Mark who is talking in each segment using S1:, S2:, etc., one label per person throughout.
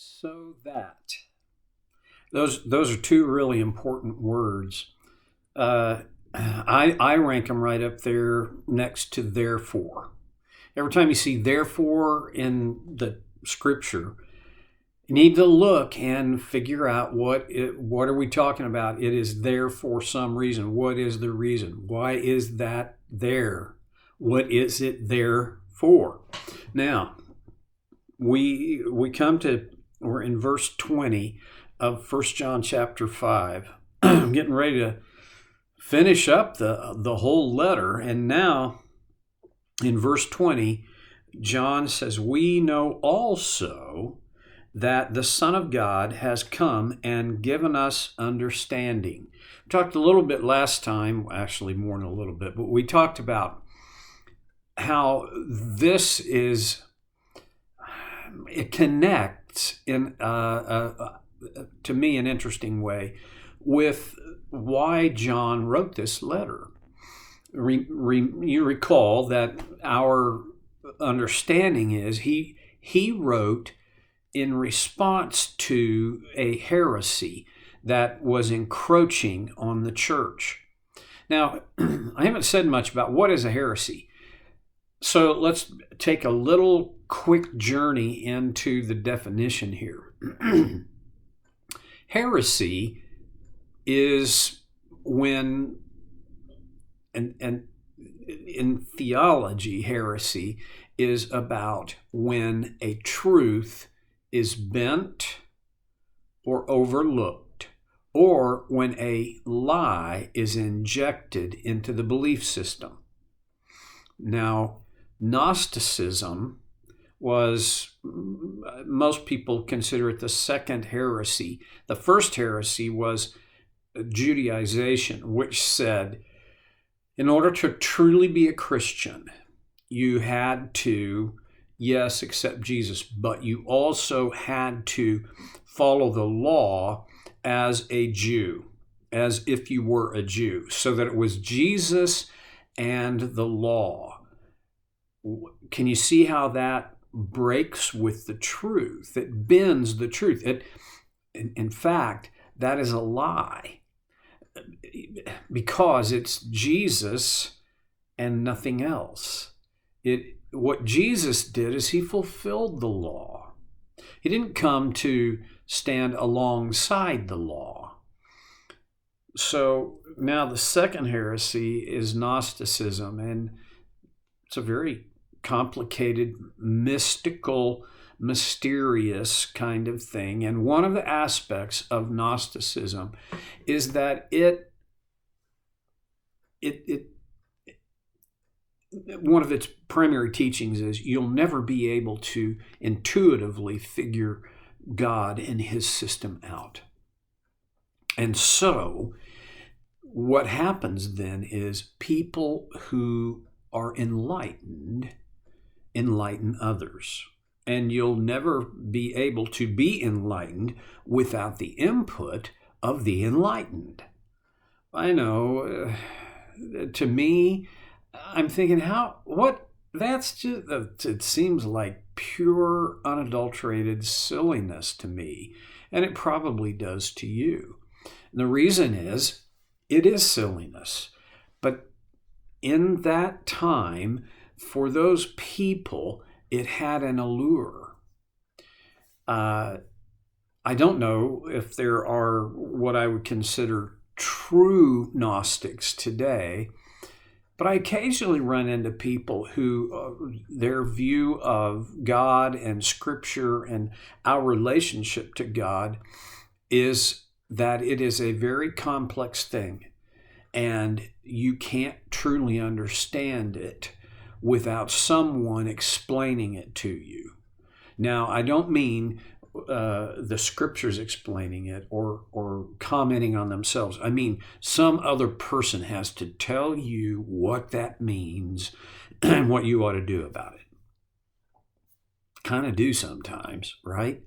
S1: So that those are two really important words. I rank them right up there next to therefore. Every time you see therefore in the scripture, you need to look and figure out what are we talking about. It is there for some reason. What is the reason? Why is that there? What is it there for? Now, we're in verse 20 of First John chapter 5. I'm getting ready to finish up the whole letter. And now in verse 20, John says, "We know also that the Son of God has come and given us understanding." We talked a little bit last time, actually more than a little bit, but we talked about how it connects in to me an interesting way with why John wrote this letter. You recall that our understanding is he wrote in response to a heresy that was encroaching on the church. Now, I haven't said much about what is a heresy. So let's take a little quick journey into the definition here. Heresy is when, and in theology, heresy is about when a truth is bent or overlooked, or when a lie is injected into the belief system. Now, Gnosticism was, most people consider it the second heresy. The first heresy was Judaization, which said, in order to truly be a Christian, you had to, yes, accept Jesus, but you also had to follow the law as a Jew, as if you were a Jew, so that it was Jesus and the law. Can you see how that breaks with the truth? It bends the truth. In fact, that is a lie, because it's Jesus and nothing else. What Jesus did is he fulfilled the law. He didn't come to stand alongside the law. So now the second heresy is Gnosticism, and it's a very complicated, mystical, mysterious kind of thing. And one of the aspects of Gnosticism is that one of its primary teachings is you'll never be able to intuitively figure God and his system out. And so what happens then is people who are enlighten others. And you'll never be able to be enlightened without the input of the enlightened. I know, to me, I'm thinking, that's just, it seems like pure, unadulterated silliness to me. And it probably does to you. And the reason is, it is silliness. But in that time, for those people, it had an allure. I don't know if there are what I would consider true Gnostics today, but I occasionally run into people who their view of God and Scripture and our relationship to God is that it is a very complex thing, and you can't truly understand it without someone explaining it to you. Now, I don't mean the scriptures explaining it or commenting on themselves. I mean, some other person has to tell you what that means and what you ought to do about it. Kind of do sometimes, right?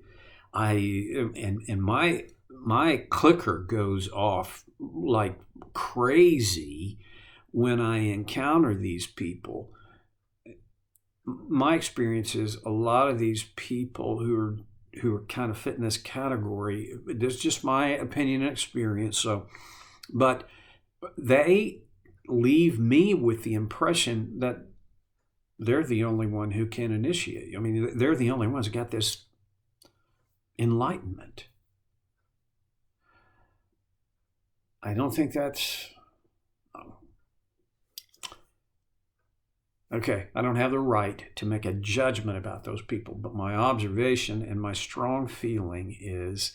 S1: My clicker goes off like crazy when I encounter these people. My experience is a lot of these people who are who are kind of fit in this category. This is just my opinion and experience. So, but they leave me with the impression that they're the only one who can initiate. I mean, they're the only ones who got this enlightenment. I don't think that's... Okay, I don't have the right to make a judgment about those people, but my observation and my strong feeling is,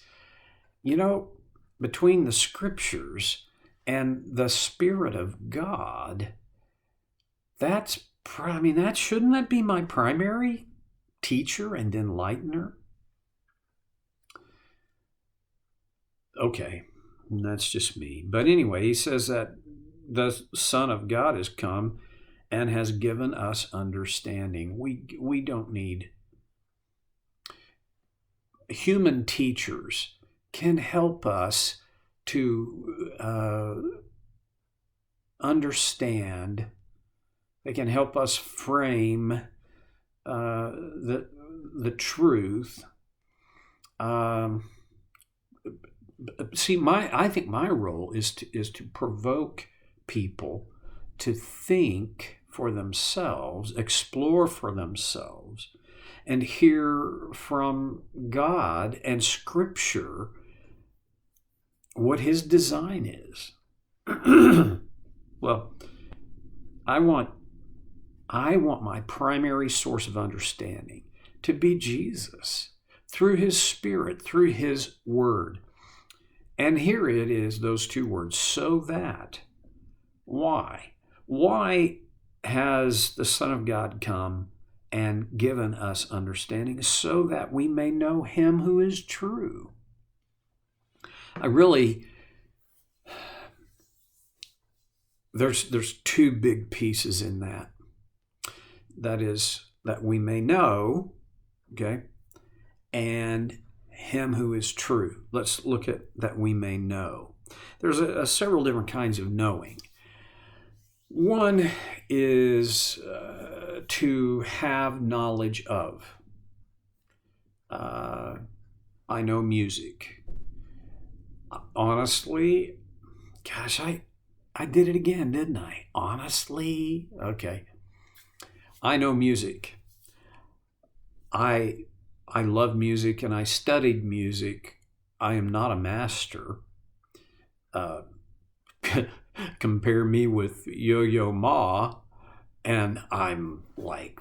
S1: between the scriptures and the Spirit of God, shouldn't that be my primary teacher and enlightener? Okay, that's just me. But anyway, he says that the Son of God has come and has given us understanding. We don't need... Human teachers can help us to understand. They can help us frame the truth. I think my role is to provoke people to think for themselves, explore for themselves, and hear from God and Scripture what His design is. Well, I want my primary source of understanding to be Jesus, through His Spirit, through His Word. And here it is, those two words, so that. Why? Why has the Son of God come and given us understanding? So that we may know Him who is true. There's two big pieces in that. That is, that we may know, okay, and Him who is true. Let's look at that we may know. There's several different kinds of knowing. One is to have knowledge of. I know music. Honestly, gosh, I did it again, didn't I? Honestly? Okay. I know music. I love music and I studied music. I am not a master. Compare me with Yo-Yo Ma, and I'm like,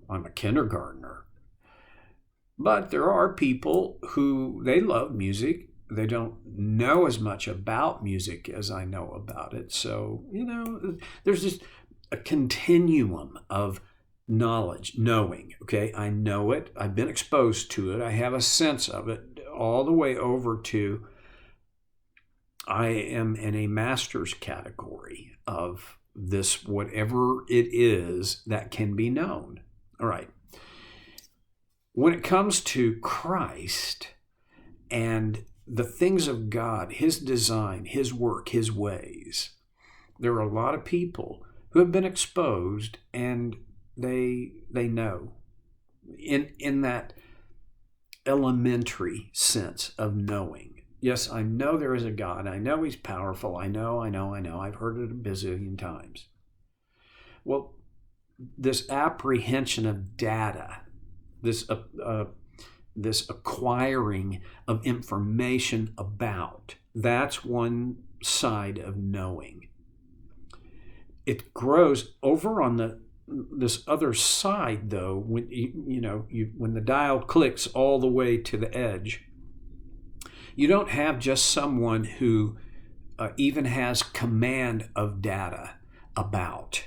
S1: I'm a kindergartner. But there are people who, they love music. They don't know as much about music as I know about it. So, there's just a continuum of knowledge, knowing, okay? I know it. I've been exposed to it. I have a sense of it, all the way over to I am in a master's category of this, whatever it is that can be known. All right. When it comes to Christ and the things of God, His design, His work, His ways, there are a lot of people who have been exposed and they know in that elementary sense of knowing. Yes, I know there is a God. I know He's powerful. I know. I've heard it a bazillion times. Well, this apprehension of data, this acquiring of information about, that's one side of knowing. It grows over on this other side, though. When when the dial clicks all the way to the edge, you don't have just someone who even has command of data about,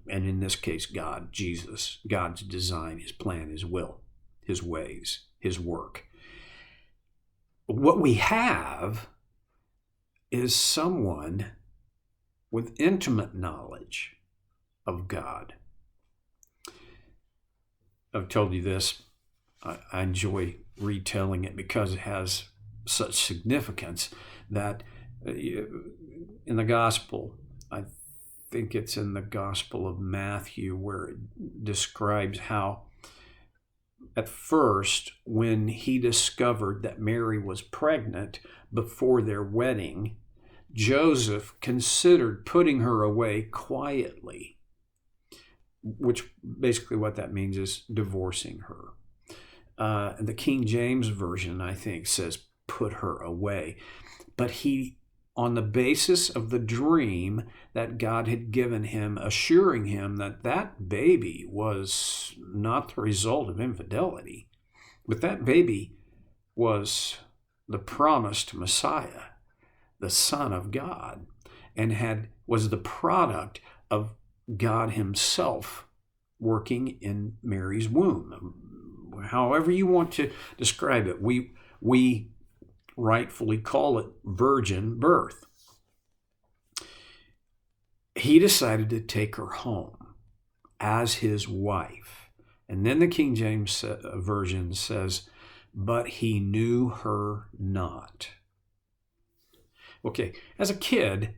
S1: and in this case, God, Jesus, God's design, His plan, His will, His ways, His work. What we have is someone with intimate knowledge of God. I've told you this. I enjoy retelling it because it has such significance that in the gospel, I think it's in the Gospel of Matthew, where it describes how at first, when he discovered that Mary was pregnant before their wedding, Joseph considered putting her away quietly, which basically what that means is divorcing her. The King James Version, I think, says put her away. But he, on the basis of the dream that God had given him, assuring him that that baby was not the result of infidelity, but that baby was the promised Messiah, the Son of God, and was the product of God himself working in Mary's womb. However you want to describe it, we rightfully call it virgin birth. He decided to take her home as his wife. And then the King James Version says, but he knew her not. Okay, as a kid,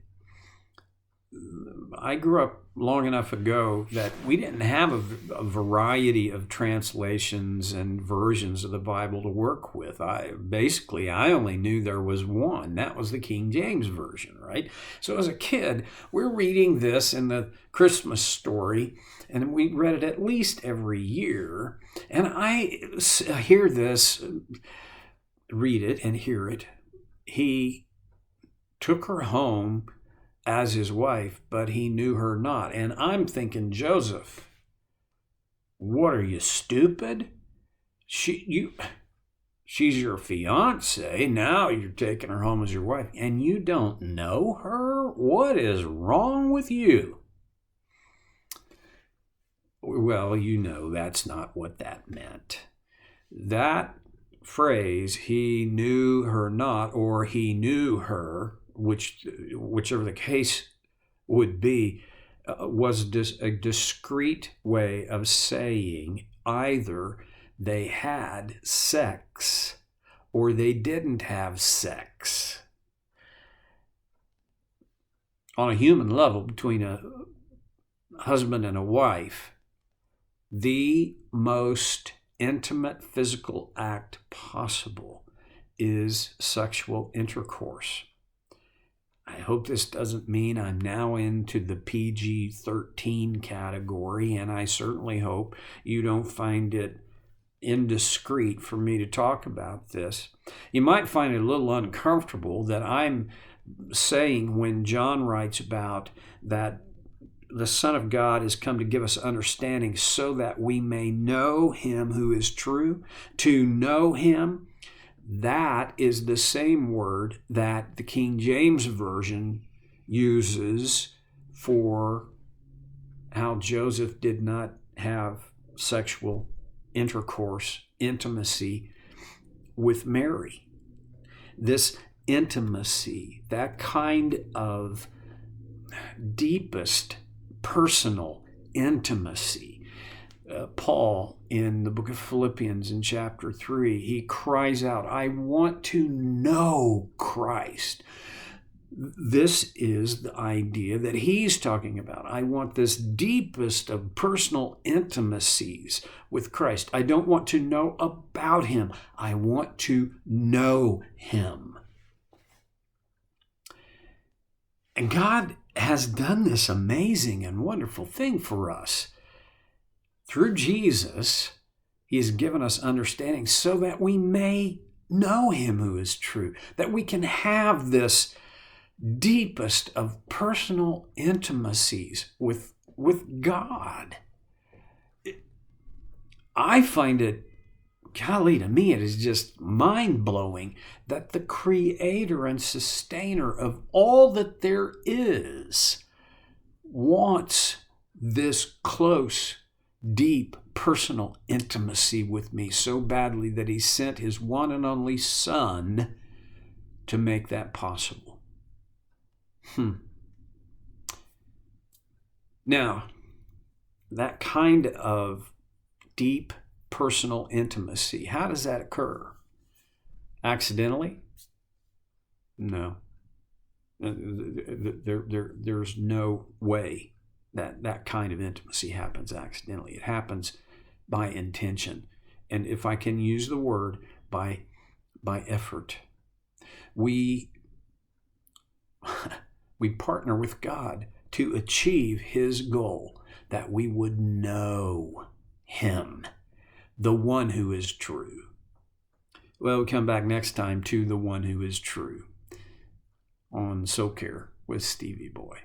S1: I grew up long enough ago that we didn't have a variety of translations and versions of the Bible to work with. I only knew there was one. That was the King James Version, right? So as a kid, we're reading this in the Christmas story, and we read it at least every year. And I hear this, read it and hear it. He took her home as his wife, but he knew her not. And I'm thinking, Joseph, what are you, stupid? She's your fiance. Now you're taking her home as your wife, and you don't know her? What is wrong with you? Well, you know that's not what that meant. That phrase, he knew her not, or he knew her, whichever the case would be, was a discrete way of saying either they had sex or they didn't have sex. On a human level, between a husband and a wife, the most intimate physical act possible is sexual intercourse. I hope this doesn't mean I'm now into the PG-13 category, and I certainly hope you don't find it indiscreet for me to talk about this. You might find it a little uncomfortable that I'm saying when John writes about that the Son of God has come to give us understanding so that we may know him who is true. To know him, that is the same word that the King James Version uses for how Joseph did not have sexual intercourse, intimacy with Mary. This intimacy, that kind of deepest personal intimacy. Paul, in the book of Philippians in chapter 3, he cries out, I want to know Christ. This is the idea that he's talking about. I want this deepest of personal intimacies with Christ. I don't want to know about him. I want to know him. And God has done this amazing and wonderful thing for us. Through Jesus, he has given us understanding so that we may know him who is true, that we can have this deepest of personal intimacies with God. I find it, golly, to me, it is just mind-blowing that the creator and sustainer of all that there is wants this close, deep, personal intimacy with me so badly that he sent his one and only Son to make that possible. Now, that kind of deep personal intimacy, how does that occur? Accidentally? No. There's no way that kind of intimacy happens accidentally. It happens by intention. and if I can use the word, by effort. We partner with God to achieve his goal, that we would know him, the one who is true. Well, we'll come back next time to the one who is true on So Care with Stevie Boy.